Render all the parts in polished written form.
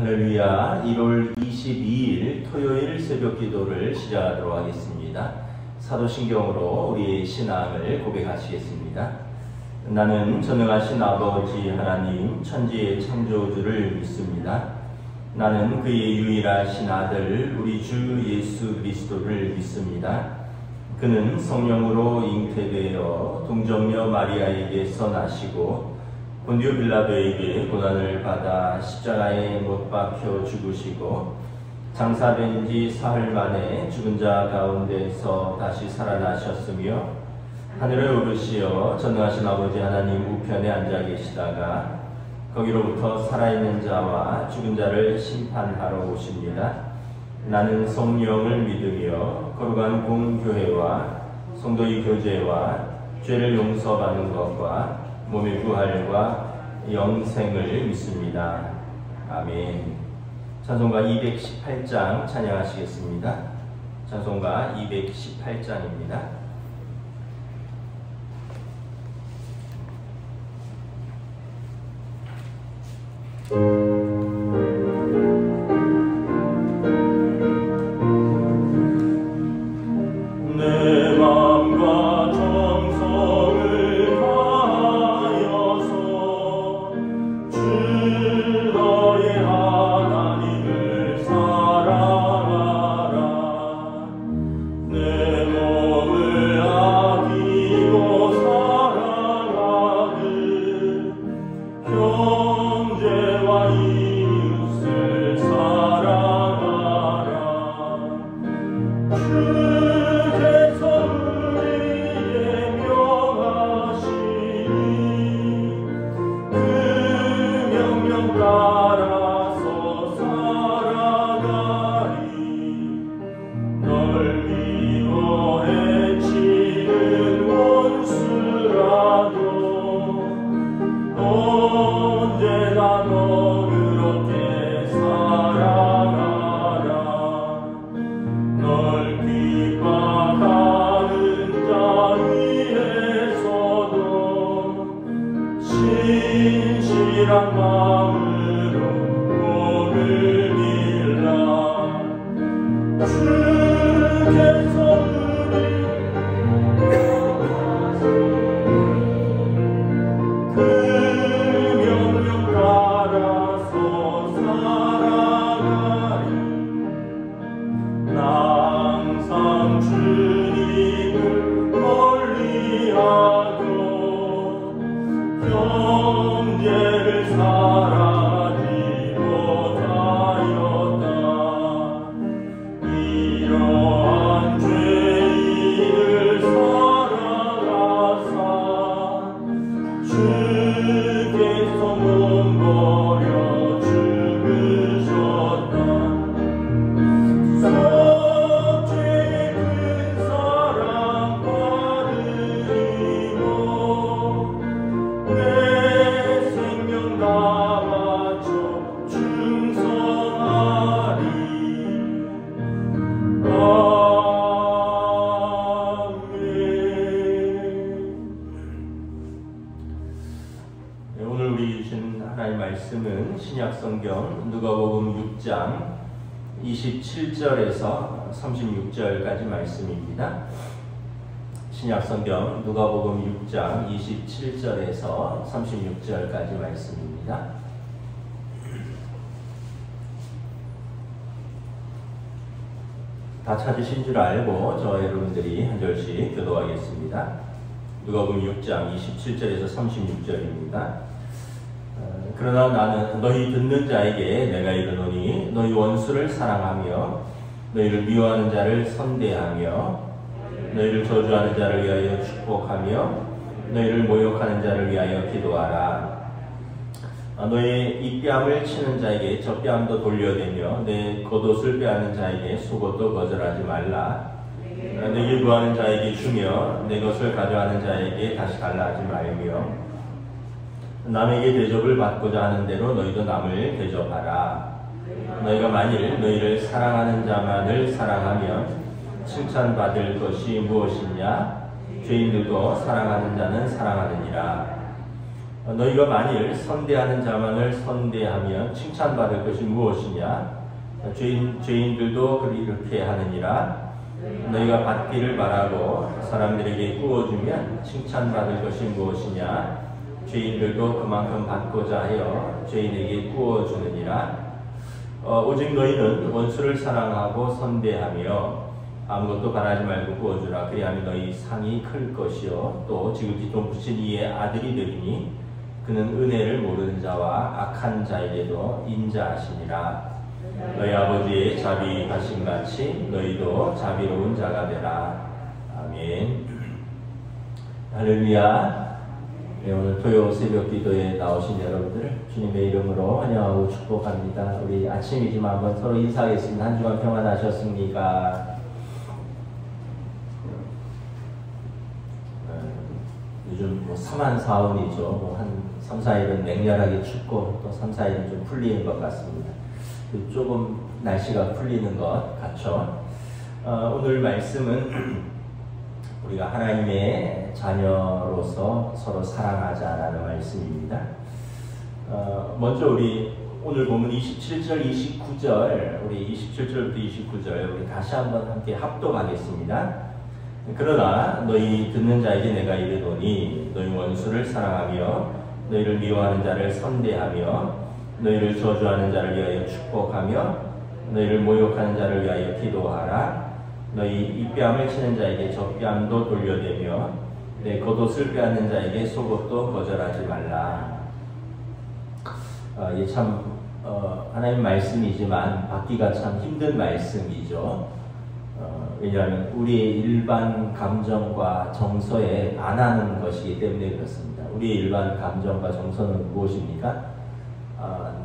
할렐루야. 1월 22일 토요일 새벽 기도를 시작하도록 하겠습니다. 사도신경으로 우리의 신앙을 고백하시겠습니다. 나는 전능하신 아버지 하나님 천지의 창조주를 믿습니다. 나는 그의 유일하신 아들 우리 주 예수 그리스도를 믿습니다. 그는 성령으로 잉태되어 동정녀 마리아에게서 나시고 본디오 빌라도에게 고난을 받아 십자가에 못 박혀 죽으시고 장사된 지 사흘 만에 죽은 자 가운데서 다시 살아나셨으며 하늘에 오르시어 전능하신 아버지 하나님 우편에 앉아 계시다가 거기로부터 살아있는 자와 죽은 자를 심판하러 오십니다. 나는 성령을 믿으며 거룩한 공교회와 성도의 교제와 죄를 용서받는 것과 몸의 부활과 영생을 믿습니다. 아멘. 찬송가 218장 찬양하시겠습니다. 찬송가 218장입니다. 신약성경 누가복음 6장 27절에서 36절까지 말씀입니다. 신약성경 누가복음 6장 27절에서 36절까지 말씀입니다. 다 찾으신 줄 알고 저와 여러분들이 한 절씩 교도하겠습니다. 누가복음 6장 27절에서 36절입니다. 그러나 나는 너희 듣는 자에게 내가 이르노니 너희 원수를 사랑하며 너희를 미워하는 자를 선대하며 너희를 저주하는 자를 위하여 축복하며 너희를 모욕하는 자를 위하여 기도하라. 너의 이뺨을 치는 자에게 젖뺨도 돌려대며 내 겉옷을 빼앗는 자에게 속옷도 거절하지 말라. 내게 구하는 자에게 주며 내 것을 가져가는 자에게 다시 달라 하지 말며 남에게 대접을 받고자 하는 대로 너희도 남을 대접하라. 너희가 만일 너희를 사랑하는 자만을 사랑하면 칭찬받을 것이 무엇이냐? 죄인들도 사랑하는 자는 사랑하느니라. 너희가 만일 선대하는 자만을 선대하면 칭찬받을 것이 무엇이냐? 죄인들도 이렇게 하느니라. 너희가 받기를 바라고 사람들에게 구워주면 칭찬받을 것이 무엇이냐? 죄인들도 그만큼 받고자 하여 죄인에게 구워주느니라. 오직 너희는 원수를 사랑하고 선대하며 아무것도 바라지 말고 구워주라. 그리하면 너희 상이 클 것이요 또 지극히 좀 붙인 이의 아들이 되리니 그는 은혜를 모르는 자와 악한 자에게도 인자하시니라. 너희 아버지의 자비하심 같이 너희도 자비로운 자가 되라. 아멘. 할렐루야. 네, 오늘 토요 새벽 기도에 나오신 여러분들 주님의 이름으로 환영하고 축복합니다. 우리 아침이지만 한번 서로 인사하겠습니다. 한 주간 평안하셨습니까? 요즘 뭐 사만사운이죠. 한 3, 4일은 맹렬하게 춥고 또 3, 4일은 좀 풀리는 것 같습니다. 조금 날씨가 풀리는 것 같죠. 오늘 말씀은 우리가 하나님의 자녀로서 서로 사랑하자라는 말씀입니다. 먼저 우리 오늘 보면 27절, 29절, 우리 27절부터 29절 우리 다시 한번 함께 합독하겠습니다. 그러나 너희 듣는 자에게 내가 이르노니 너희 원수를 사랑하며 너희를 미워하는 자를 선대하며 너희를 저주하는 자를 위하여 축복하며 너희를 모욕하는 자를 위하여 기도하라. 너희 입뺨을 치는 자에게 젖뺨도 돌려대며 내 겉옷을 빼앗는 자에게 속옷도 거절하지 말라. 이게 참 하나님 말씀이지만 받기가 참 힘든 말씀이죠. 왜냐하면 우리의 일반 감정과 정서에 반하는 것이기 때문에 그렇습니다. 우리의 일반 감정과 정서는 무엇입니까?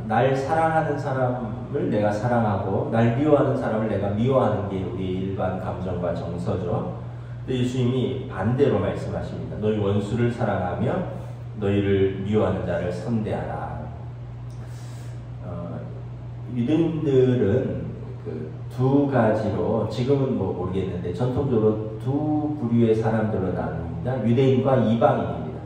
날 사랑하는 사람을 내가 사랑하고 날 미워하는 사람을 내가 미워하는 게 우리의 일반 감정과 정서죠. 근데 예수님이 반대로 말씀하십니다. 너희 원수를 사랑하며 너희를 미워하는 자를 선대하라. 유대인들은 두 가지로, 지금은 뭐 모르겠는데 전통적으로 두 부류의 사람들로 나눕니다. 유대인과 이방인입니다.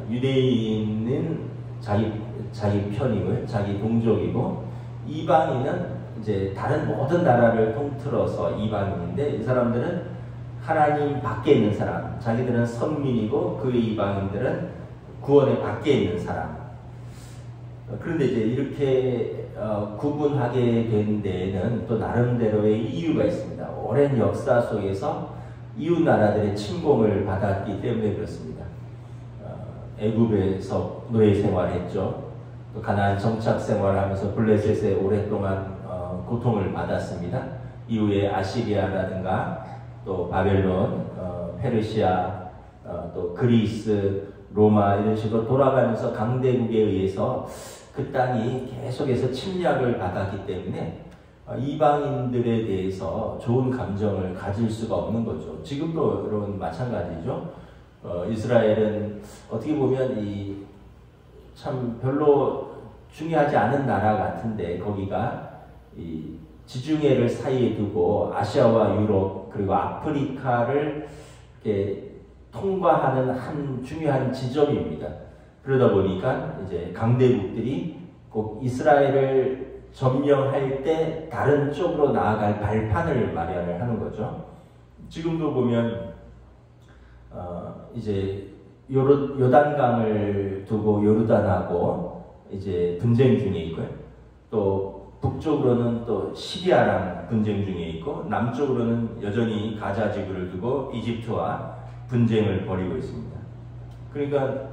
유대인은 자기 편이고 자기 동족이고, 이방인은 이제 다른 모든 나라를 통틀어서 이방인인데, 이 사람들은 하나님 밖에 있는 사람, 자기들은 선민이고 그 이방인들은 구원의 밖에 있는 사람. 그런데 이제 이렇게 구분하게 된 데에는 또 나름대로의 이유가 있습니다. 오랜 역사 속에서 이웃 나라들의 침공을 받았기 때문에 그렇습니다. 애굽에서 노예 생활했죠. 또 가나안 정착 생활하면서 블레셋에 오랫동안 고통을 받았습니다. 이후에 아시리아라든가 또 바벨론, 페르시아, 또 그리스, 로마 이런 식으로 돌아가면서 강대국에 의해서 그 땅이 계속해서 침략을 받았기 때문에 이방인들에 대해서 좋은 감정을 가질 수가 없는 거죠. 지금도 여러분 마찬가지죠. 이스라엘은 어떻게 보면 참 별로 중요하지 않은 나라 같은데, 거기가 이 지중해를 사이에 두고 아시아와 유럽 그리고 아프리카를 이렇게 통과하는 한 중요한 지점입니다. 그러다 보니까 이제 강대국들이 꼭 이스라엘을 점령할 때 다른 쪽으로 나아갈 발판을 마련을 하는 거죠. 지금도 보면 이제 요단강을 두고 요르단하고 이제 분쟁 중에 있고요. 또 북쪽으로는 또 시리아랑 분쟁 중에 있고, 남쪽으로는 여전히 가자 지구를 두고 이집트와 분쟁을 벌이고 있습니다. 그러니까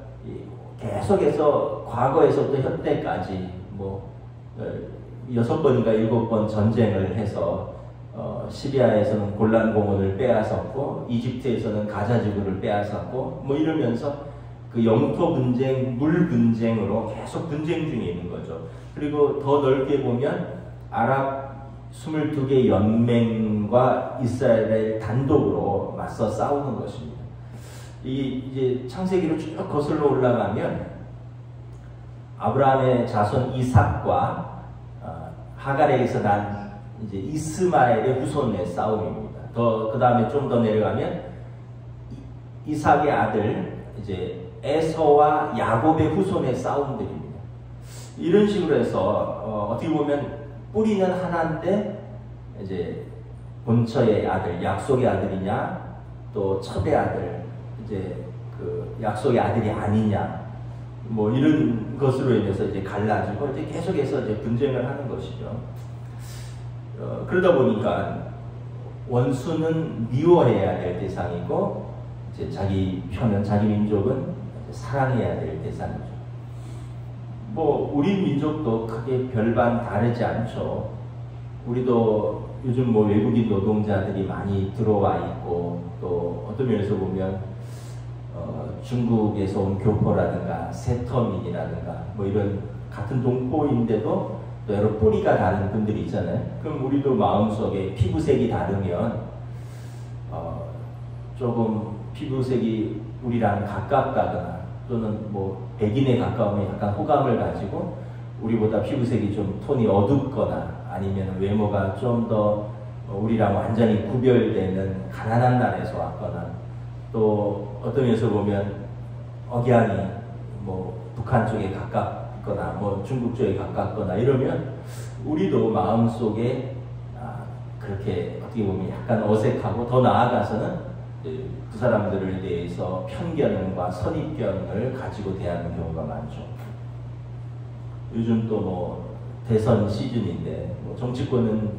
계속해서 과거에서부터 현대까지 뭐 6번인가 7번 전쟁을 해서 시리아에서는 골란 공원을 빼앗았고 이집트에서는 가자 지구를 빼앗았고 뭐 이러면서 그 영토 분쟁, 물 분쟁으로 계속 분쟁 중에 있는 거죠. 그리고 더 넓게 보면 아랍 22개 연맹과 이스라엘의 단독으로 맞서 싸우는 것입니다. 이제 창세기로 쭉 거슬러 올라가면 아브라함의 자손 이삭과 하갈에게서 난 이제 이스마엘의 후손의 싸움입니다. 그 다음에 좀 더 내려가면 이삭의 아들 이제 에서와 야곱의 후손의 싸움들입니다. 이런 식으로 해서 어떻게 보면 뿌리는 하나인데 이제 본처의 아들, 약속의 아들이냐, 또 첩의 아들, 이제 그 약속의 아들이 아니냐, 뭐 이런 것으로 인해서 이제 갈라지고 이제 계속해서 이제 분쟁을 하는 것이죠. 그러다 보니까 원수는 미워해야 될 대상이고, 이제 자기 편은, 자기 민족은 사랑해야 될 대상이죠. 뭐 우리 민족도 크게 별반 다르지 않죠. 우리도 요즘 뭐 외국인 노동자들이 많이 들어와 있고, 또 어떤 면에서 보면 중국에서 온 교포라든가 세터민이라든가 뭐 이런 같은 동포인데도 또 여러 뿌리가 다른 분들이 있잖아요. 그럼 우리도 마음속에 피부색이 다르면 조금 피부색이 우리랑 가깝다거나 또는 뭐 백인에 가까우면 약간 호감을 가지고 우리보다 피부색이 좀 톤이 어둡거나 아니면 외모가 좀 더 우리랑 완전히 구별되는 가난한 나라에서 왔거나, 또 어떤 면에서 보면 억양이 뭐 북한 쪽에 가깝거나 뭐 중국 쪽에 가깝거나 이러면 우리도 마음속에 그렇게 어떻게 보면 약간 어색하고, 더 나아가서는 그 사람들에 대해서 편견과 선입견을 가지고 대하는 경우가 많죠. 요즘 또 뭐 대선 시즌인데 뭐 정치권은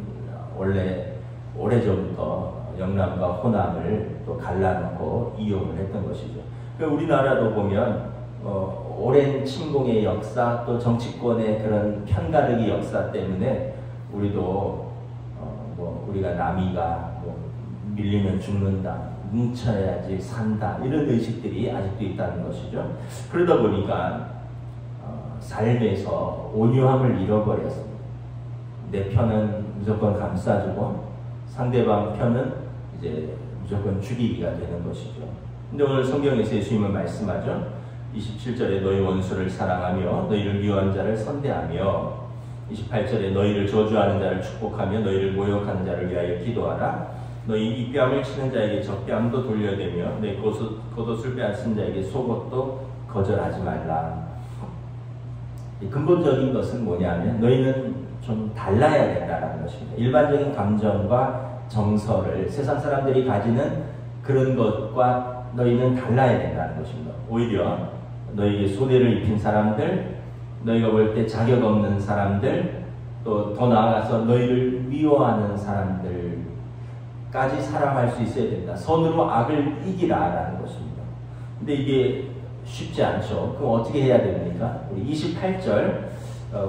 원래 오래전부터 영남과 호남을 또 갈라놓고 이용을 했던 것이죠. 그러니까 우리나라도 보면 오랜 침공의 역사, 또 정치권의 그런 편가르기 역사 때문에 우리도 뭐 우리가 남이가 뭐 밀리면 죽는다, 뭉쳐야지 산다, 이런 의식들이 아직도 있다는 것이죠. 그러다 보니까 삶에서 온유함을 잃어버렸습니다. 내 편은 무조건 감싸주고 상대방 편은 이제 무조건 죽이기가 되는 것이죠. 근데 오늘 성경에서 예수님은 말씀하죠. 27절에 너희 원수를 사랑하며 너희를 미워하는 자를 선대하며, 28절에 너희를 저주하는 자를 축복하며 너희를 모욕하는 자를 위하여 기도하라. 너희 입뺨을 치는 자에게 젖뺨도 돌려대며 내 겉옷을 빼앗은 자에게 속옷도 거절하지 말라. 근본적인 것은 뭐냐면 너희는 좀 달라야 된다는 것입니다. 일반적인 감정과 정서를 세상 사람들이 가지는 그런 것과 너희는 달라야 된다는 것입니다. 오히려 너희에게 손해를 입힌 사람들, 너희가 볼 때 자격 없는 사람들, 또 더 나아가서 너희를 미워하는 사람들까지 사랑할 수 있어야 된다. 선으로 악을 이기라라는 것입니다. 근데 이게 쉽지 않죠. 그럼 어떻게 해야 됩니까? 우리 28절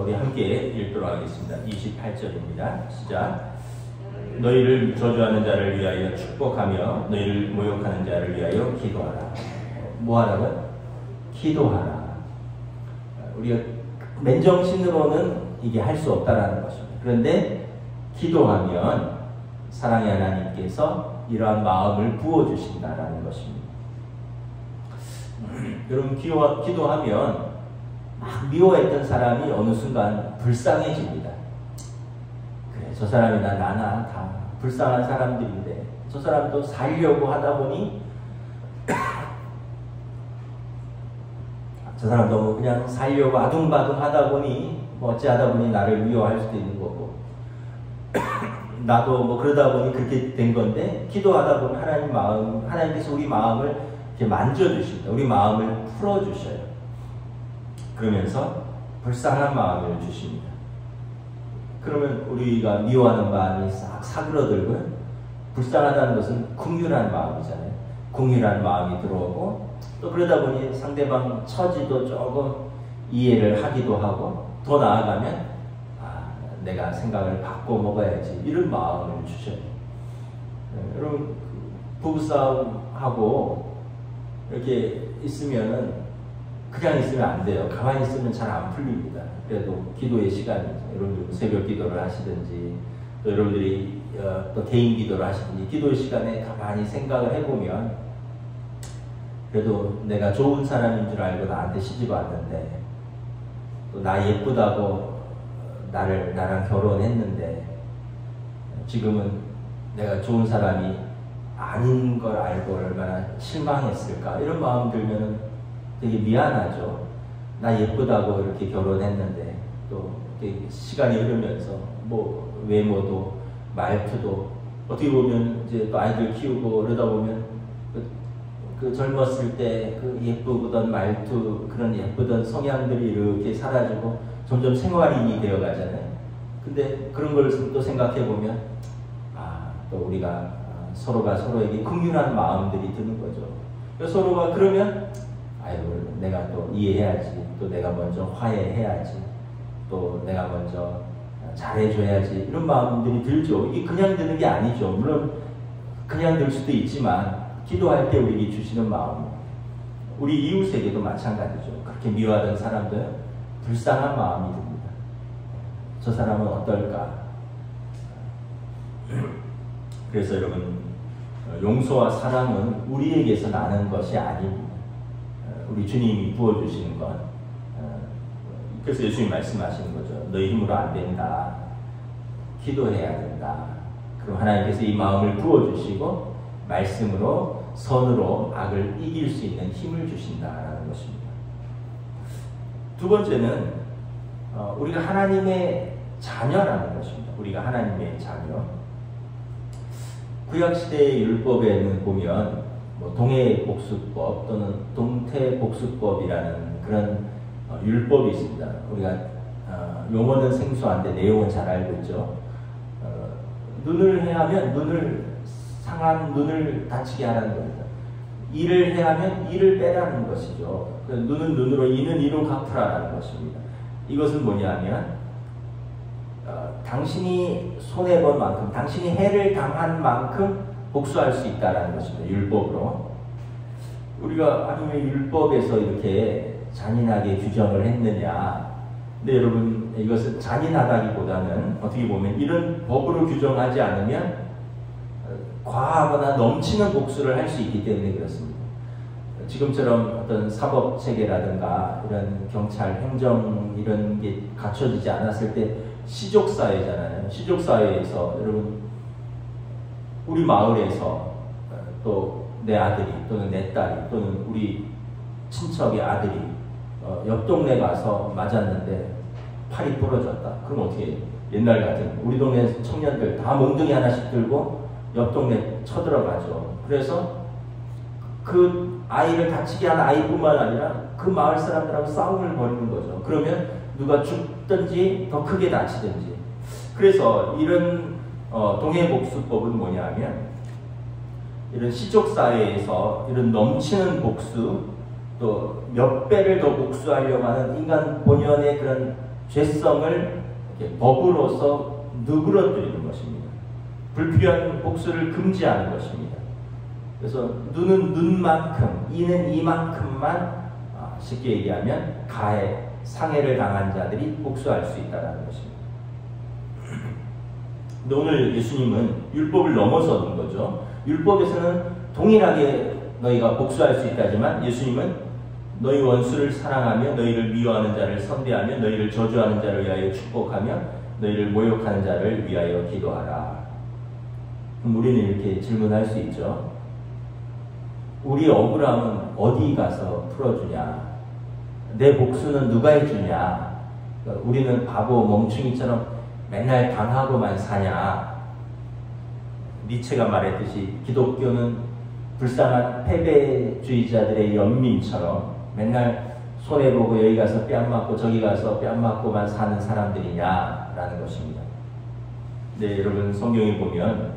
우리 함께 읽도록 하겠습니다. 28절입니다. 시작. 너희를 저주하는 자를 위하여 축복하며 너희를 모욕하는 자를 위하여 기도하라. 뭐 하라고요? 기도하라. 우리가 맨정신으로는 이게 할 수 없다라는 것입니다. 그런데 기도하면 사랑의 하나님께서 이러한 마음을 부어주신다라는 것입니다. 여러분, 기도하면 막 미워했던 사람이 어느 순간 불쌍해집니다. 그래, 저 사람이나 나나 다 불쌍한 사람들인데 저 사람도 살려고 하다 보니 저 사람 너무 그냥 살려고 아둥바둥 하다 보니 뭐 어찌하다 보니 나를 미워할 수도 있는 거고 나도 뭐 그러다 보니 그렇게 된 건데, 기도하다 보면 하나님께서 우리 마음을 이렇게 만져주십니다. 우리 마음을 풀어주셔요. 그러면서 불쌍한 마음을 주십니다. 그러면 우리가 미워하는 마음이 싹 사그러들고요. 불쌍하다는 것은 긍휼한 마음이잖아요. 긍휼한 마음이 들어오고, 또 그러다 보니 상대방 처지도 조금 이해를 하기도 하고, 더 나아가면 내가 생각을 바꿔 먹어야지, 이런 마음을 주셔요. 여러분, 부부싸움하고 이렇게 있으면은 그냥 있으면 안 돼요. 가만히 있으면 잘 안 풀립니다. 그래도 기도의 시간이죠. 여러분들 새벽 기도를 하시든지, 또 여러분들이 또 개인 기도를 하시든지, 기도의 시간에 가만히 생각을 해보면, 그래도 내가 좋은 사람인 줄 알고 나한테 시집 왔는데, 또 나 예쁘다고 나랑 결혼했는데, 지금은 내가 좋은 사람이 아닌 걸 알고 얼마나 실망했을까, 이런 마음 들면은 되게 미안하죠. 나 예쁘다고 이렇게 결혼했는데 또 시간이 흐르면서 뭐 외모도 말투도 어떻게 보면 이제 또 아이들 키우고 그러다 보면 그 젊었을 때 그 예쁘던 말투 그런 예쁘던 성향들이 이렇게 사라지고 점점 생활인이 되어 가잖아요. 근데 그런 걸 또 생각해 보면 또 우리가 서로가 서로에게 긍휼한 마음들이 드는 거죠. 서로가 그러면 아이고 내가 또 이해해야지, 또 내가 먼저 화해해야지, 또 내가 먼저 잘해줘야지 이런 마음들이 들죠. 이게 그냥 드는 게 아니죠. 물론 그냥 들 수도 있지만 기도할 때 우리에게 주시는 마음, 우리 이웃에게도 마찬가지죠. 그렇게 미워하던 사람들 불쌍한 마음이 듭니다. 저 사람은 어떨까? 그래서 여러분, 용서와 사랑은 우리에게서 나는 것이 아닙니다. 우리 주님이 부어주시는 것. 그래서 예수님이 말씀하시는 거죠. 너희 힘으로 안 된다. 기도해야 된다. 그럼 하나님께서 이 마음을 부어주시고 말씀으로 선으로 악을 이길 수 있는 힘을 주신다라는 것입니다. 두 번째는 우리가 하나님의 자녀라는 것입니다. 우리가 하나님의 자녀. 구약시대의 율법에는 보면 뭐 동해복수법 또는 동태복수법이라는 그런 율법이 있습니다. 우리가 용어는 생소한데 내용은 잘 알고 있죠. 눈을 해하면 상한 눈을 다치게 하라는 겁니다. 이를 해하면 이를 빼라는 것이죠. 눈은 눈으로 이는 이로 갚으라는 것입니다. 이것은 뭐냐면 당신이 손해본 만큼, 당신이 해를 당한 만큼 복수할 수 있다는 것입니다. 율법으로. 우리가 아니 왜 율법에서 이렇게 잔인하게 규정을 했느냐. 근데 여러분, 이것은 잔인하다기보다는 어떻게 보면 이런 법으로 규정하지 않으면 과하거나 넘치는 복수를 할 수 있기 때문에 그렇습니다. 지금처럼 어떤 사법체계라든가 이런 경찰, 행정 이런 게 갖춰지지 않았을 때 시족사회잖아요. 시족사회에서 여러분, 우리 마을에서 또 내 아들이 또는 내 딸이 또는 우리 친척의 아들이 옆 동네 가서 맞았는데 팔이 부러졌다. 그럼 어떻게 해요? 옛날 같은 우리 동네 청년들 다 몽둥이 하나씩 들고 옆 동네 쳐들어가죠. 그래서 그 아이를 다치게 한 아이뿐만 아니라 그 마을 사람들하고 싸움을 벌이는 거죠. 그러면 누가 죽든지 더 크게 다치든지. 그래서 이런 동해복수법은 뭐냐면 이런 시족사회에서 이런 넘치는 복수, 또 몇 배를 더 복수하려고 하는 인간 본연의 그런 죄성을 법으로서 누그러뜨리는 것입니다. 불필요한 복수를 금지하는 것입니다. 그래서 눈은 눈만큼, 이는 이만큼만 쉽게 얘기하면 상해를 당한 자들이 복수할 수 있다는 것입니다. 근데 오늘 예수님은 율법을 넘어서는 거죠. 율법에서는 동일하게 너희가 복수할 수 있다지만 예수님은 너희 원수를 사랑하며 너희를 미워하는 자를 선대하며 너희를 저주하는 자를 위하여 축복하며 너희를 모욕하는 자를 위하여 기도하라. 그럼 우리는 이렇게 질문할 수 있죠. 우리 억울함은 어디 가서 풀어주냐? 내 복수는 누가 해주냐? 우리는 바보 멍충이처럼 맨날 당하고만 사냐? 니체가 말했듯이 기독교는 불쌍한 패배주의자들의 연민처럼 맨날 손해보고 여기 가서 뺨 맞고 저기 가서 뺨 맞고만 사는 사람들이냐라는 것입니다. 네, 여러분 성경에 보면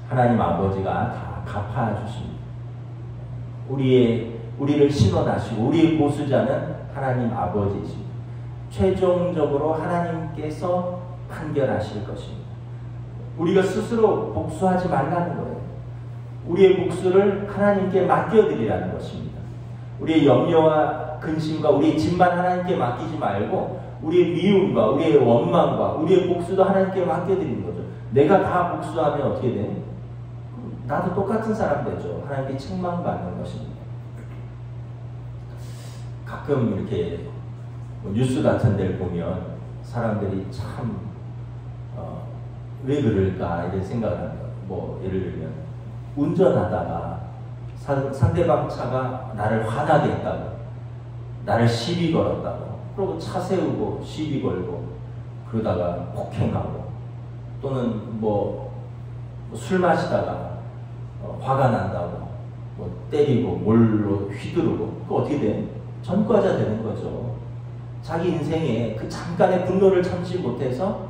하나님 아버지가 다 갚아주십니다. 우리를 신원하시고 우리의 보수자는 하나님 아버지이십니다. 최종적으로 하나님께서 판결하실 것입니다. 우리가 스스로 복수하지 말라는 거예요. 우리의 복수를 하나님께 맡겨드리라는 것입니다. 우리의 염려와 근심과 우리의 짐만 하나님께 맡기지 말고 우리의 미움과 우리의 원망과 우리의 복수도 하나님께 맡겨드리는 거죠. 내가 다 복수하면 어떻게 돼? 나도 똑같은 사람 되죠. 하나님께 책망받는 것입니다. 가끔 이렇게 뉴스 같은 데를 보면 사람들이 참 왜 그럴까 이런 생각을 합니다. 뭐 예를 들면 운전하다가 상대방 차가 나를 화나게 했다고 나를 시비 걸었다고. 그러고 차 세우고 시비 걸고 그러다가 폭행하고 또는 술 마시다가 화가 난다고 때리고 몰로 휘두르고 그 어떻게 돼? 전과자 되는 거죠. 자기 인생에 그 잠깐의 분노를 참지 못해서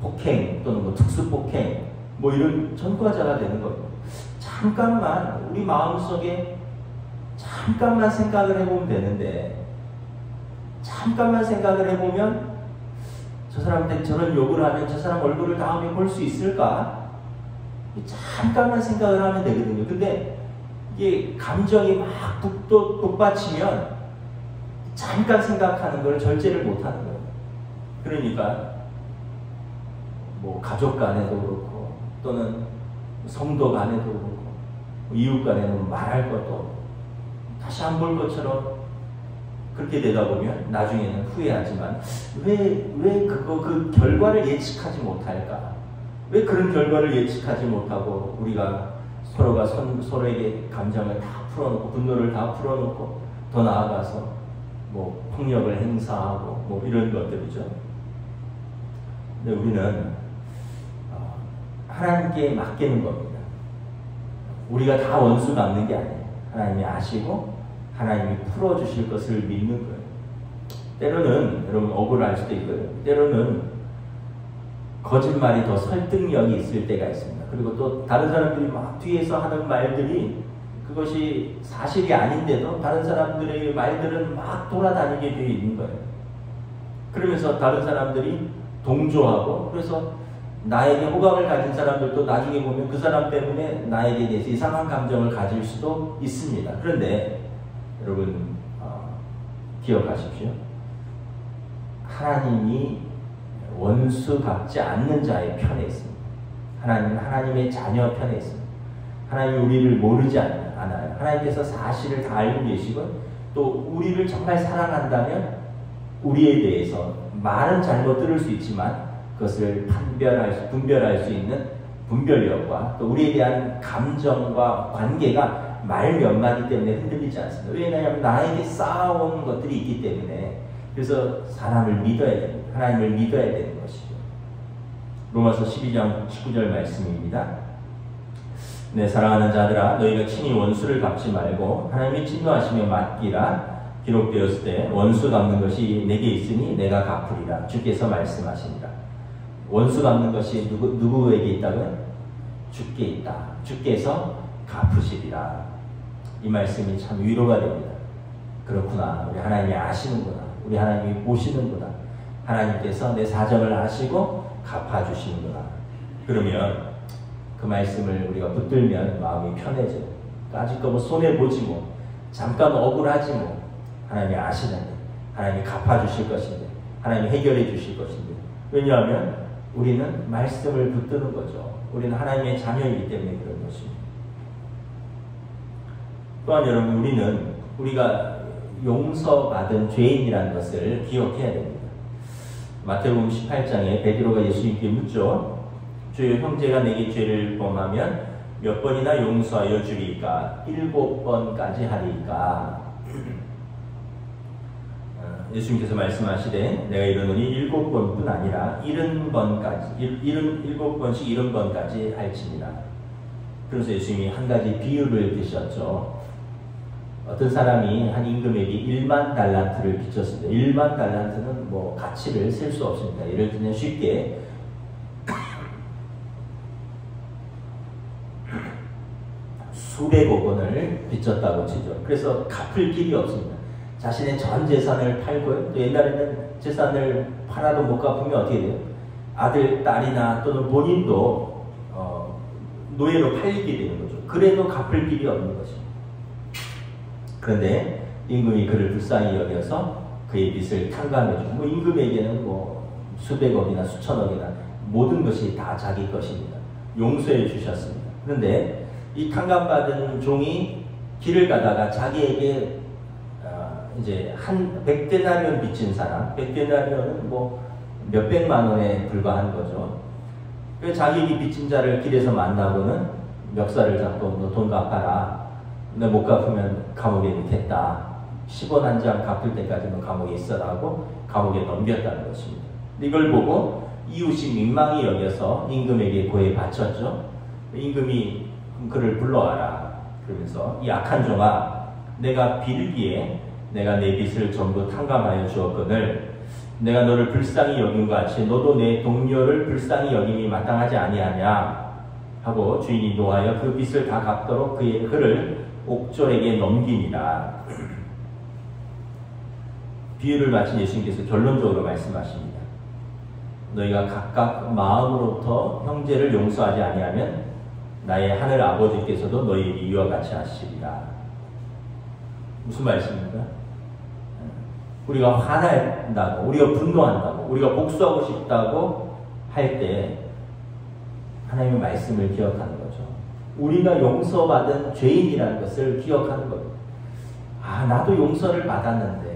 폭행 또는 특수폭행 이런 전과자가 되는 거예요. 잠깐만 우리 마음속에 잠깐만 생각을 해보면 되는데 잠깐만 생각을 해보면 저 사람한테 저런 욕을 하면 저 사람 얼굴을 다음에 볼 수 있을까? 잠깐만 생각을 하면 되거든요. 근데 이게 감정이 막 북받치면 잠깐 생각하는 걸 절제를 못하는 거예요. 그러니까 가족 간에도 그렇고 또는 성도 간에도 그렇고 이웃 간에는 말할 것도 다시 안 볼 것처럼 그렇게 되다 보면 나중에는 후회하지만 왜 그 결과를 예측하지 못할까? 왜 그런 결과를 예측하지 못하고 우리가 서로가 서로에게 감정을 다 풀어놓고 분노를 다 풀어놓고 더 나아가서 폭력을 행사하고 이런 것들이죠. 근데 우리는 하나님께 맡기는 겁니다. 우리가 다 원수 갚는 게 아니에요. 하나님이 아시고 하나님이 풀어주실 것을 믿는 거예요. 때로는 여러분 억울할 수도 있고요. 때로는 거짓말이 더 설득력이 있을 때가 있습니다. 그리고 또 다른 사람들이 막 뒤에서 하는 말들이 그것이 사실이 아닌데도 다른 사람들의 말들은 막 돌아다니게 되어 있는 거예요. 그러면서 다른 사람들이 동조하고 그래서 나에게 호감을 가진 사람들도 나중에 보면 그 사람 때문에 나에게 대해서 이상한 감정을 가질 수도 있습니다. 그런데 여러분 기억하십시오. 하나님이 원수 갚지 않는 자의 편에 있습니다. 하나님은 하나님의 자녀 편에 있습니다. 하나님이 우리를 모르지 않아요. 하나님께서 사실을 다 알고 계시고 또 우리를 정말 사랑한다면 우리에 대해서 많은 잘못들을 수 있지만 그것을 분별할 수 있는 분별력과 또 우리에 대한 감정과 관계가 말 몇 마디 때문에 흔들리지 않습니다. 왜냐하면 나에게 쌓아온 것들이 있기 때문에. 그래서 사람을 믿어야 됩니다. 하나님을 믿어야 되는 것이죠. 로마서 12장 19절 말씀입니다. 내 사랑하는 자들아 너희가 친히 원수를 갚지 말고 하나님이 진노하시며 맡기라. 기록되었을 때 원수 갚는 것이 내게 있으니 내가 갚으리라. 주께서 말씀하십니다. 원수 갚는 것이 누구에게 있다고요? 주께 있다. 주께서 갚으시리라. 이 말씀이 참 위로가 됩니다. 그렇구나. 우리 하나님이 아시는구나. 우리 하나님이 보시는구나. 하나님께서 내 사정을 아시고 갚아주시는구나. 그러면 그 말씀을 우리가 붙들면 마음이 편해져요. 아직 손해보지 잠깐 억울하지 하나님이 아시는데 하나님이 갚아주실 것인데 하나님이 해결해 주실 것인데 왜냐하면 우리는 말씀을 붙드는 거죠. 우리는 하나님의 자녀이기 때문에 그런 것입니다. 또한 여러분 우리가 용서받은 죄인이라는 것을 기억해야 됩니다. 마태복음 18장에 베드로가 예수님께 묻죠. 주여 형제가 내게 죄를 범하면 몇 번이나 용서하여 주리까? 7번까지 하리까? 예수님께서 말씀하시되 내가 이르노니 7번뿐 아니라 70번까지 70번씩 할지니라. 그래서 예수님이 한 가지 비유를 드셨죠. 어떤 사람이 한 임금에게 1만 달란트를 빚졌습니다. 1만 달란트는 가치를 셀 수 없습니다. 예를 들면 쉽게 수백억 원을 빚졌다고 치죠. 그래서 갚을 길이 없습니다. 자신의 전 재산을 팔고요. 또 옛날에는 재산을 팔아도 못 갚으면 어떻게 돼요? 아들, 딸이나 또는 본인도 노예로 팔리게 되는 거죠. 그래도 갚을 길이 없는 것입니다. 그런데 임금이 그를 불쌍히 여겨서 그의 빚을 탕감해주고 임금에게는 수백억이나 수천억이나 모든 것이 다 자기 것입니다. 용서해 주셨습니다. 그런데 이 탕감받은 종이 길을 가다가 자기에게 이제 한 100데나리온 빚진 사람, 100데나리온은 몇백만 원에 불과한 거죠. 자기에게 빚진 자를 길에서 만나고는 멱살을 잡고 너 돈 갚아라. 너 못 갚으면 감옥에 넣겠다. 10원 한 장 갚을 때까지는 감옥에 있어라고 감옥에 넘겼다는 것입니다. 이걸 보고 이웃이 민망히 여겨서 임금에게 고해 바쳤죠. 임금이 그를 불러와라. 그러면서 이 악한 종아, 내가 빌기에 내가 내 빚을 전부 탕감하여 주었거늘 내가 너를 불쌍히 여긴 것 같이 너도 내 동료를 불쌍히 여김이 마땅하지 아니하냐 하고 주인이 노하여 그 빚을 다 갚도록 그를 옥졸에게 넘기니라. 비유를 마친 예수님께서 결론적으로 말씀하십니다. 너희가 각각 마음으로부터 형제를 용서하지 아니하면 나의 하늘 아버지께서도 너희에게 이와 같이 하시리라. 무슨 말씀입니까? 우리가 화난다고, 우리가 분노한다고, 우리가 복수하고 싶다고 할 때 하나님의 말씀을 기억하는 거죠. 우리가 용서받은 죄인이라는 것을 기억하는 겁니다. 아, 나도 용서를 받았는데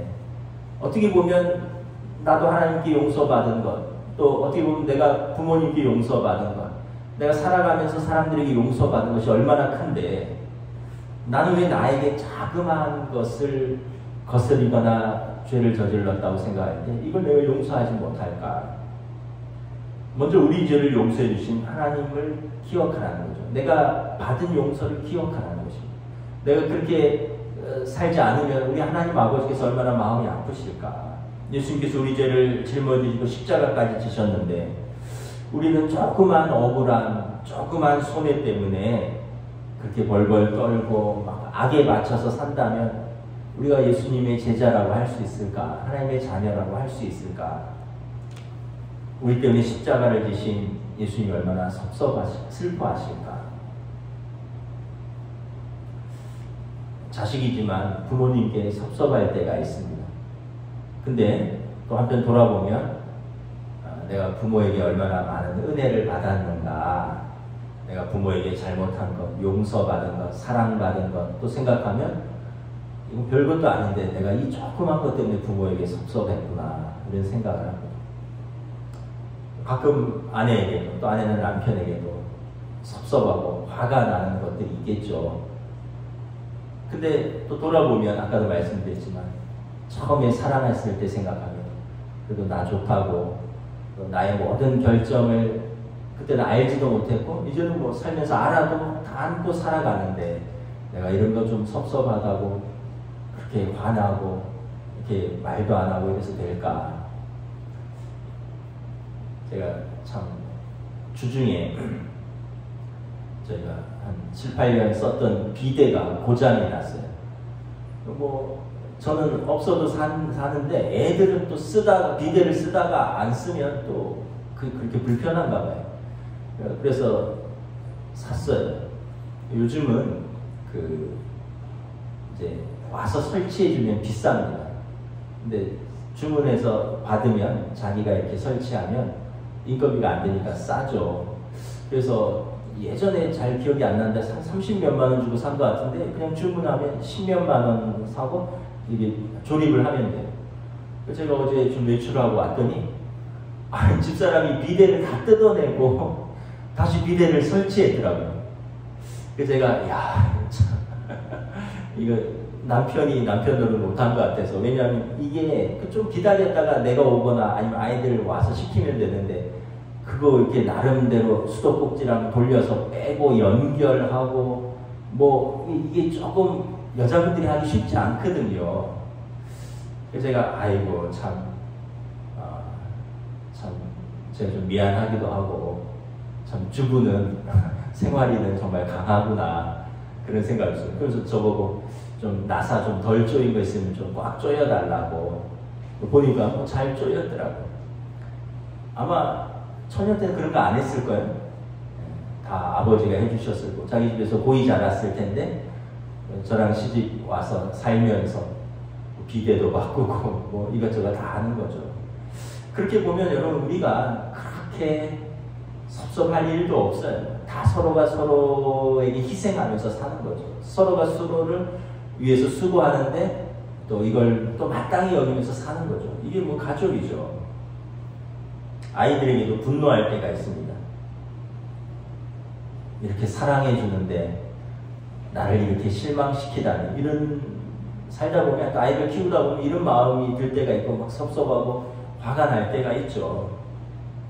어떻게 보면 나도 하나님께 용서받은 것, 또 어떻게 보면 내가 부모님께 용서받은 것, 내가 살아가면서 사람들에게 용서받은 것이 얼마나 큰데 나는 왜 나에게 자그마한 것을 거스리거나 죄를 저질렀다고 생각할 때 이걸 내가 용서하지 못할까? 먼저 우리 죄를 용서해 주신 하나님을 기억하라는 거죠. 내가 받은 용서를 기억하라는 것입니다. 내가 그렇게 살지 않으면 우리 하나님 아버지께서 얼마나 마음이 아프실까? 예수님께서 우리 죄를 짊어지시고 십자가까지 지셨는데 우리는 조그만 억울함, 조그만 손해 때문에 그렇게 벌벌 떨고 막 악에 맞춰서 산다면 우리가 예수님의 제자라고 할 수 있을까? 하나님의 자녀라고 할 수 있을까? 우리 때문에 십자가를 지신 예수님이 얼마나 슬퍼하실까? 자식이지만 부모님께 섭섭할 때가 있습니다. 근데 또 한편 돌아보면 내가 부모에게 얼마나 많은 은혜를 받았는가, 내가 부모에게 잘못한 것, 용서받은 것, 사랑받은 것 또 생각하면 이거 별것도 아닌데 내가 이 조그만 것 때문에 부모에게 섭섭했구나 이런 생각을 합니다. 가끔 아내에게도 또 아내는 남편에게도 섭섭하고 화가 나는 것들이 있겠죠. 근데 또 돌아보면 아까도 말씀드렸지만 처음에 사랑했을 때 생각하면 그래도 나 좋다고 나의 모든 결정을 그때는 알지도 못했고 이제는 뭐 살면서 알아도 다 안고 살아가는데 내가 이런 거 좀 섭섭하다고 그렇게 화나고 이렇게 말도 안 하고 이래서 될까? 제가 참 주중에 저희가 한 7, 8년 썼던 비데가 고장이 났어요. 뭐 저는 없어도 사는데 애들은 또 비데를 쓰다가 안 쓰면 또 그렇게 불편한가 봐요. 그래서 샀어요. 요즘은 이제 와서 설치해주면 비쌉니다. 근데 주문해서 받으면 자기가 이렇게 설치하면 인건비가 안 되니까 싸죠. 그래서 예전에 잘 기억이 안 나는데 30몇만 원 주고 산 것 같은데 그냥 주문하면 10몇만 원 사고 이게 조립을 하면 돼요. 그래서 제가 어제 좀 외출하고 왔더니 집사람이 비데를 다 뜯어내고 다시 비데를 설치했더라고요. 그래서 제가 이거 남편이 남편으로 못한 것 같아서, 왜냐하면 이게 좀 기다렸다가 내가 오거나 아니면 아이들 와서 시키면 되는데 그거 이렇게 나름대로 수도꼭지랑 돌려서 빼고 연결하고 뭐 이게 조금 여자분들이 하기 쉽지 않거든요. 그래서 제가 참 제가 좀 미안하기도 하고 참 주부는 생활이는 정말 강하구나 그런 생각이 있어요. 그래서 저보고 좀 나사 좀 덜 조인 거 있으면 좀 꽉 조여달라고 보니까 뭐 잘 조였더라고요. 아마 처녀 때는 그런 거 안 했을 거예요. 다 아버지가 해주셨을 거고 자기 집에서 고이 자랐을 텐데 저랑 시집 와서 살면서 비데도 바꾸고 뭐 이것저것 다 하는 거죠. 그렇게 보면 여러분 우리가 그렇게 섭섭할 일도 없어요. 다 서로가 서로에게 희생하면서 사는 거죠. 서로가 서로를 위해서 수고하는데 또 이걸 또 마땅히 여기면서 사는 거죠. 이게 뭐 가족이죠. 아이들에게도 분노할 때가 있습니다. 이렇게 사랑해 주는데 나를 이렇게 실망시키다니, 이런 살다 보면 또 아이들 키우다 보면 이런 마음이 들 때가 있고 막 섭섭하고 화가 날 때가 있죠.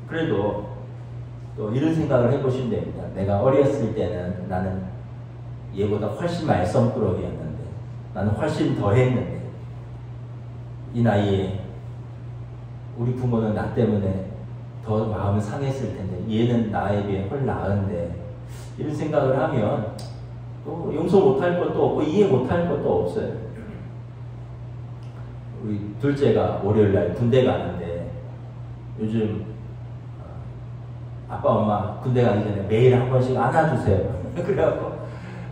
그래도 또 이런 생각을 해보시면 됩니다. 내가 어렸을 때는 나는 얘보다 훨씬 말썽꾸러기였는데, 나는 훨씬 더 했는데, 이 나이에 우리 부모는 나 때문에 더 마음이 상했을 텐데 얘는 나에 비해 훨 나은데, 이런 생각을 하면 또 용서 못할 것도 없고 이해 못할 것도 없어요. 우리 둘째가 월요일날 군대 가는데 요즘 아빠 엄마 군대 가기 전에 매일 한 번씩 안아주세요. 그래갖고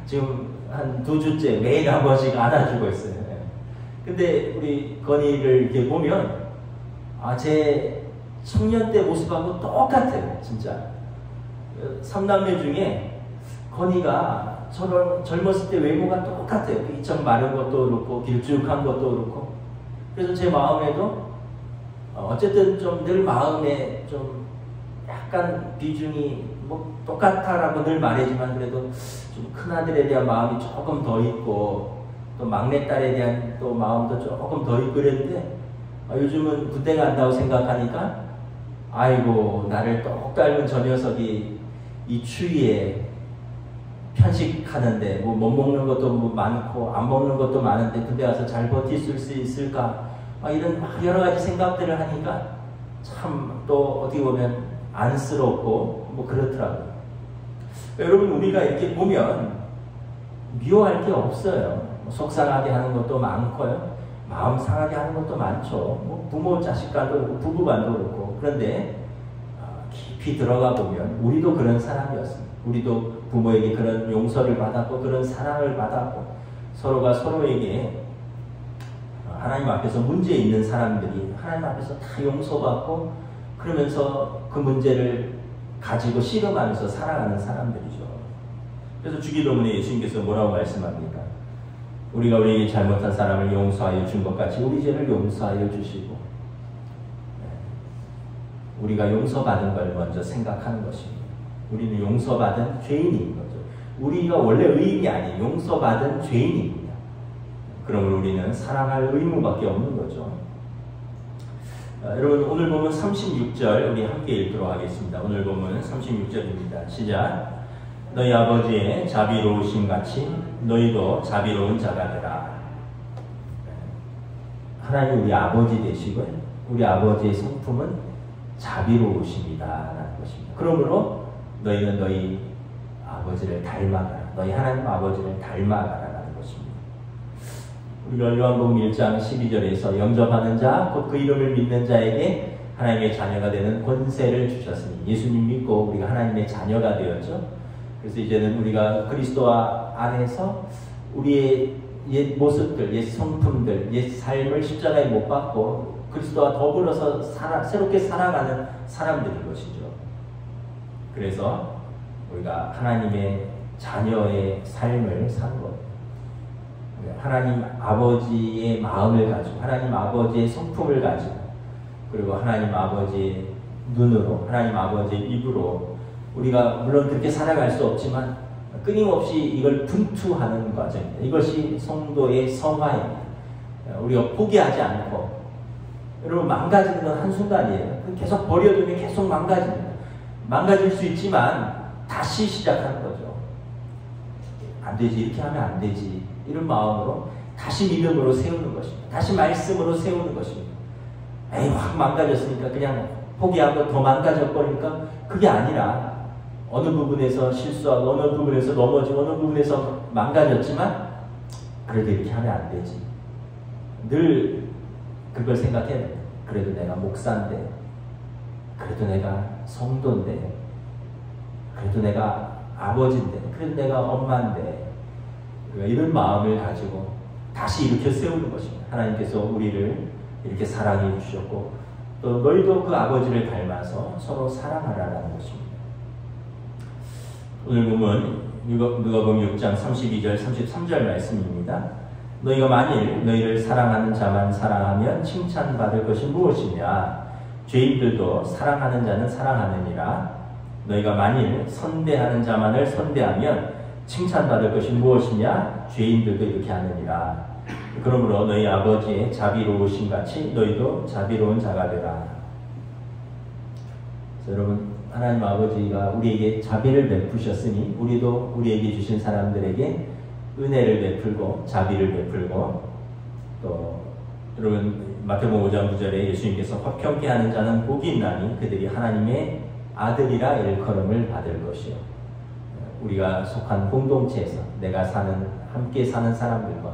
지금 한 2주째 매일 한 번씩 안아주고 있어요. 근데 우리 건이를 이렇게 보면 제 청년 때 모습하고 똑같아요. 진짜 3남매 중에 건이가 저런 젊었을 때 외모가 똑같아요. 이청 마른 것도 그렇고 길쭉한 것도 그렇고. 그래서 제 마음에도 어쨌든 좀 늘 마음에 좀 약간 비중이 뭐 똑같아라고 늘 말하지만 그래도 좀 큰아들에 대한 마음이 조금 더 있고 또 막내딸에 대한 또 마음도 조금 더 있고 그랬는데 요즘은 군대 간다고 생각하니까 아이고 나를 똑 닮은 저 녀석이 이 추위에 편식하는데 뭐 못 먹는 것도 뭐 많고 안 먹는 것도 많은데 군대 가서 잘 버틸 수 있을까 이런 여러 가지 생각들을 하니까 참 또 어떻게 보면 안쓰럽고 뭐 그렇더라고요. 여러분 우리가 이렇게 보면 미워할 게 없어요. 속상하게 하는 것도 많고요. 마음 상하게 하는 것도 많죠. 뭐 부모 자식 간도 그렇고 부부 간도 그렇고. 그런데 깊이 들어가 보면 우리도 그런 사람이었습니다. 우리도 부모에게 그런 용서를 받았고 그런 사랑을 받았고 서로가 서로에게 하나님 앞에서 문제 있는 사람들이 하나님 앞에서 다 용서받고 그러면서 그 문제를 가지고 씨름하면서 살아가는 사람들이죠. 그래서 주기도문에 예수님께서 뭐라고 말씀합니까? 우리가 우리에게 잘못한 사람을 용서하여 준 것 같이 우리 죄를 용서하여 주시고 우리가 용서받은 걸 먼저 생각하는 것입니다. 우리는 용서받은 죄인인 거죠. 우리가 원래 의인이 아닌 용서받은 죄인입니다. 그러므로 우리는 사랑할 의무밖에 없는 거죠. 여러분 오늘 보면 36절 우리 함께 읽도록 하겠습니다. 오늘 보면 36절입니다. 시작. 너희 아버지의 자비로우심 같이 너희도 자비로운 자가 되라. 하나님 우리 아버지 되시고요. 우리 아버지의 성품은 자비로우심이다 라는 것입니다. 그러므로 너희는 너희 아버지를 닮아가라. 너희 하나님 아버지를 닮아가라 라는 것입니다. 우리가 요한복음 1장 12절에서 영접하는 자, 곧 그 이름을 믿는 자에게 하나님의 자녀가 되는 권세를 주셨으니 예수님 믿고 우리가 하나님의 자녀가 되었죠. 그래서 이제는 우리가 그리스도와 안에서 우리의 옛 모습들, 옛 성품들, 옛 삶을 십자가에 못 박고 그리스도와 더불어서 새롭게 살아가는 사람들인 것이죠. 그래서 우리가 하나님의 자녀의 삶을 사는 것. 하나님 아버지의 마음을 가지고 하나님 아버지의 성품을 가지고 그리고 하나님 아버지의 눈으로 하나님 아버지의 입으로 우리가 물론 그렇게 살아갈 수 없지만 끊임없이 이걸 분투하는 과정입니다. 이것이 성도의 성화입니다. 우리가 포기하지 않고 여러분 망가지는 건 한순간이에요. 계속 버려두면 계속 망가집니다. 망가질 수 있지만 다시 시작하는 거죠. 안 되지 이렇게 하면 안 되지 이런 마음으로 다시 믿음으로 세우는 것입니다. 다시 말씀으로 세우는 것입니다. 에이 확 망가졌으니까 그냥 포기하고 더 망가져버리니까 그게 아니라 어느 부분에서 실수하고 어느 부분에서 넘어지고 어느 부분에서 망가졌지만 그래도 이렇게 하면 안 되지. 늘 그걸 생각해야 돼요. 그래도 내가 목사인데 그래도 내가 성도인데 그래도 내가 아버지인데 그래도 내가 엄마인데 이런 마음을 가지고 다시 일으켜 세우는 것입니다. 하나님께서 우리를 이렇게 사랑해 주셨고 또 너희도 그 아버지를 닮아서 서로 사랑하라라는 것입니다. 오늘 보면 누가복음 6장 32절 33절 말씀입니다. 너희가 만일 너희를 사랑하는 자만 사랑하면 칭찬받을 것이 무엇이냐? 죄인들도 사랑하는 자는 사랑하느니라. 너희가 만일 선대하는 자만을 선대하면 칭찬받을 것이 무엇이냐? 죄인들도 이렇게 하느니라. 그러므로 너희 아버지의 자비로우신 같이 너희도 자비로운 자가 되라. 여러분, 하나님 아버지가 우리에게 자비를 베푸셨으니 우리도 우리에게 주신 사람들에게 은혜를 베풀고 자비를 베풀고, 또 여러분 마태복음 5장 9절에 예수님께서 화평케 하는 자는 복이 있나니 그들이 하나님의 아들이라 일컬음을 받을 것이요. 우리가 속한 공동체에서 내가 함께 사는 사람들과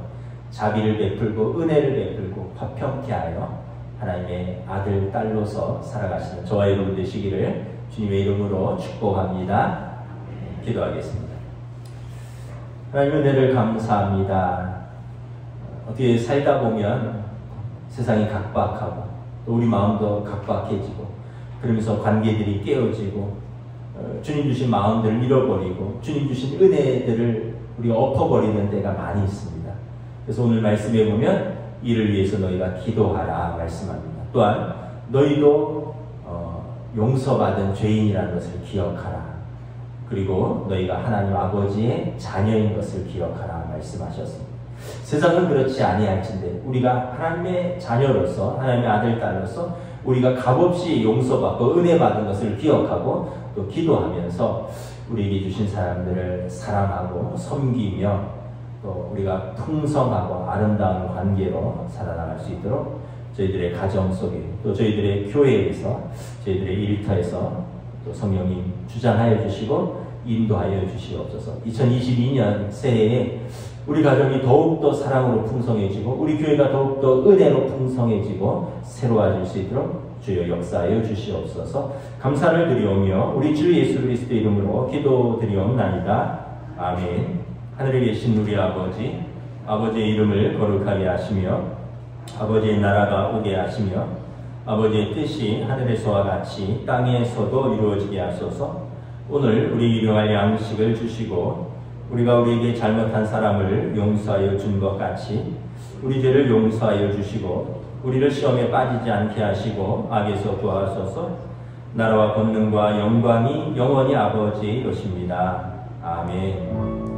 자비를 베풀고 은혜를 베풀고 화평케 하여 하나님의 아들, 딸로서 살아가시는 저와 여러분 되시기를 주님의 이름으로 축복합니다. 기도하겠습니다. 하나님 은혜를 감사합니다. 어떻게 살다 보면 세상이 각박하고 또 우리 마음도 각박해지고 그러면서 관계들이 깨어지고 주님 주신 마음들을 잃어버리고 주님 주신 은혜들을 우리가 엎어버리는 때가 많이 있습니다. 그래서 오늘 말씀해 보면 이를 위해서 너희가 기도하라 말씀합니다. 또한 너희도 용서받은 죄인이라는 것을 기억하라. 그리고 너희가 하나님 아버지의 자녀인 것을 기억하라 말씀하셨습니다. 세상은 그렇지 아니할진대 우리가 하나님의 자녀로서 하나님의 아들, 딸로서 우리가 값없이 용서받고 은혜받은 것을 기억하고 또 기도하면서 우리에게 주신 사람들을 사랑하고 섬기며 또 우리가 풍성하고 아름다운 관계로 살아나갈 수 있도록 저희들의 가정 속에 또 저희들의 교회에서 저희들의 일터에서 또 성령님 주장하여 주시고 인도하여 주시옵소서. 2022년 새해에 우리 가정이 더욱더 사랑으로 풍성해지고 우리 교회가 더욱더 은혜로 풍성해지고 새로워질 수 있도록 주여 역사하여 주시옵소서. 감사를 드리오며 우리 주 예수 그리스도 이름으로 기도드리옵나이다. 아멘. 하늘에 계신 우리 아버지, 아버지의 이름을 거룩하게 하시며 아버지의 나라가 오게 하시며 아버지의 뜻이 하늘에서와 같이 땅에서도 이루어지게 하소서. 오늘 우리 일용할 양식을 주시고 우리가 우리에게 잘못한 사람을 용서하여 준 것 같이 우리 죄를 용서하여 주시고 우리를 시험에 빠지지 않게 하시고 악에서 구하소서. 나라와 권능과 영광이 영원히 아버지의 것입니다. 아멘.